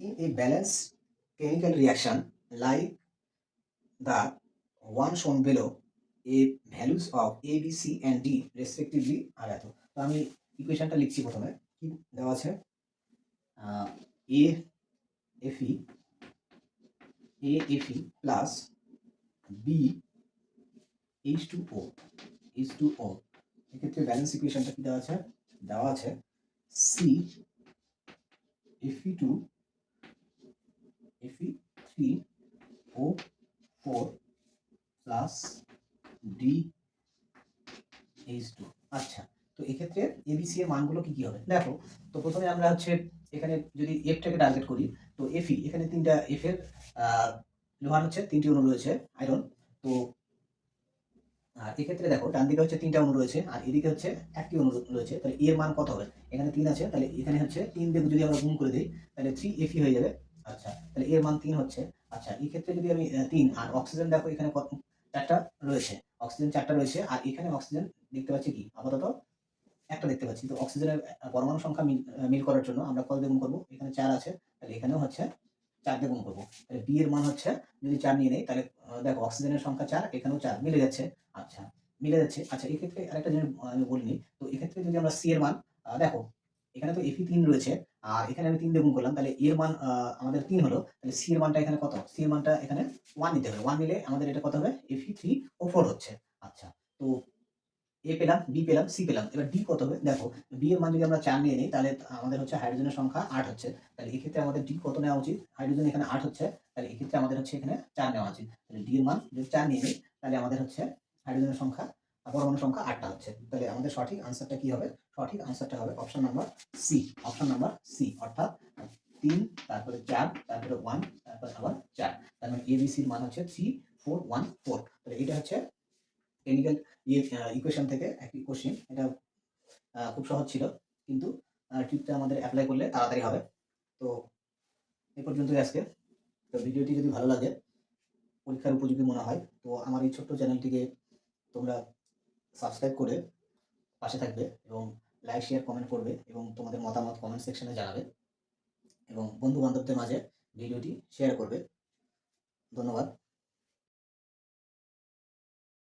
In a balanced chemical reaction like the one shown below, a values of A, B, C and D respectively are এত। তো আমি ইকুয়েশনটা লিখছি প্রথমে। কি দেওয়া আছে? A Fe plus B H2O এক্ষেত্রে ব্যালেন্স ইকুয়েশনটা কি দেওয়া আছে? দেওয়া আছে C Fe2 Fe3O4 plus DH2। আচ্ছা, তো এক্ষেত্রে এবিসি এর মানগুলো কি কি হবে দেখো। তো প্রথমে আমরা হচ্ছে এখানে যদি এফটাকে টার্গেট করি, তো এফি এখানে তিনটা এফ এর লোহার হচ্ছে তিনটি অণু রয়েছে আয়রন। তো আর এক্ষেত্রে দেখো ডান দিকে হচ্ছে তিনটা অণু রয়েছে আর এদিকে হচ্ছে একটি অণু রয়েছে, তাহলে এর মান কত হবে? এখানে 3 আছে, তাহলে এখানে হচ্ছে 3 দিয়ে যদি আমরা গুণ করে দিই তাহলে 3 হয়ে যাবে। আচ্ছা, তাহলে এর মান 3 হচ্ছে। আচ্ছা, এই ক্ষেত্রে যদি আমি 3 আর অক্সিজেন দেখো এখানে কত, 4টা রয়েছে, অক্সিজেন 4টা রয়েছে আর এখানে অক্সিজেন দেখতে পাচ্ছি কি আপাতত একটা দেখতে পাচ্ছি। তো অক্সিজেনের পরমাণু সংখ্যা মিল করার জন্য আমরা কত দিয়ে গুণ করব? এখানে 4 আছে, তাহলে এখানেও হচ্ছে 4 দিয়ে গুণ করব। তাহলে বি এর মান হচ্ছে যদি 4 নিয়ে নেই তাহলে দেখো অক্সিজেনের সংখ্যা 4, এখানেও 4 মিলে যাচ্ছে। আচ্ছা, মিলে যাচ্ছে। আচ্ছা, এক্ষেত্রে আরেকটা জিনিস আমি বলিনি। তো এক্ষেত্রে যদি আমরা সি এর মান দেখো এখানে তো Fe 3 রয়েছে আর এখানে আমি 3 দিয়ে গুণ করলাম, তাহলে এর মান আমাদের 3 হলো। তাহলে সি এর মানটা এখানে কত? সি এর মানটা এখানে 1 নিতে হবে। 1 নিলে আমাদের এটা কত হবে? Fe3O4 হচ্ছে। আচ্ছা, তো এ পেলাম, বি পেলাম, সি পেলাম। এবার ডি কত হবে? দেখো বি এর মান যদি আমরা 4 নিয়ে নিই তাহলে আমাদের হচ্ছে হাইড্রোজেনের সংখ্যা 8 হচ্ছে। তাহলে এক্ষেত্রে আমাদের ডি কত নেওয়া উচিত? হাইড্রোজেন এখানে 8 হচ্ছে। তাহলে এক্ষেত্রে আমাদের হচ্ছে এখানে 4 নেওয়া উচিত। তাহলে ডি এর মান যদি 4 নিয়ে নিই তাহলে আমাদের হচ্ছে হাইড্রোজেনের সংখ্যা পরমাণু সংখ্যা 8টা হচ্ছে। তাহলে আমাদের সঠিক আনসারটা কি হবে? সঠিক আনসারটা হবে option number C. Option number C, অর্থাৎ 3 তারপরে 4 তারপরে 1 তারপর আবার 4। তার মানে এবিসির মান হচ্ছে 3 4 1 4। তাহলে এটা হচ্ছে কেমিক্যাল ইকুয়েশন থেকে একটি কোশ্চেন। এটা খুব সহজ ছিল, কিন্তু ট্রিকটা আমাদের অ্যাপ্লাই করলে তাড়াতাড়ি হবে। তো এই পর্যন্তই আজকে। তো ভিডিওটি যদি ভালো লাগে, পরীক্ষার উপযোগী মনে হয়, তো আমার এই ছোট্ট চ্যানেলটিকে তোমরা সাবস্ক্রাইব করে পাশে থাকবে এবং লাইক শেয়ার কমেন্ট করবে এবং তোমাদের মতামত কমেন্ট সেকশনে জানাবে এবং বন্ধু বান্ধবদের মাঝে ভিডিওটি শেয়ার করবে। ধন্যবাদ।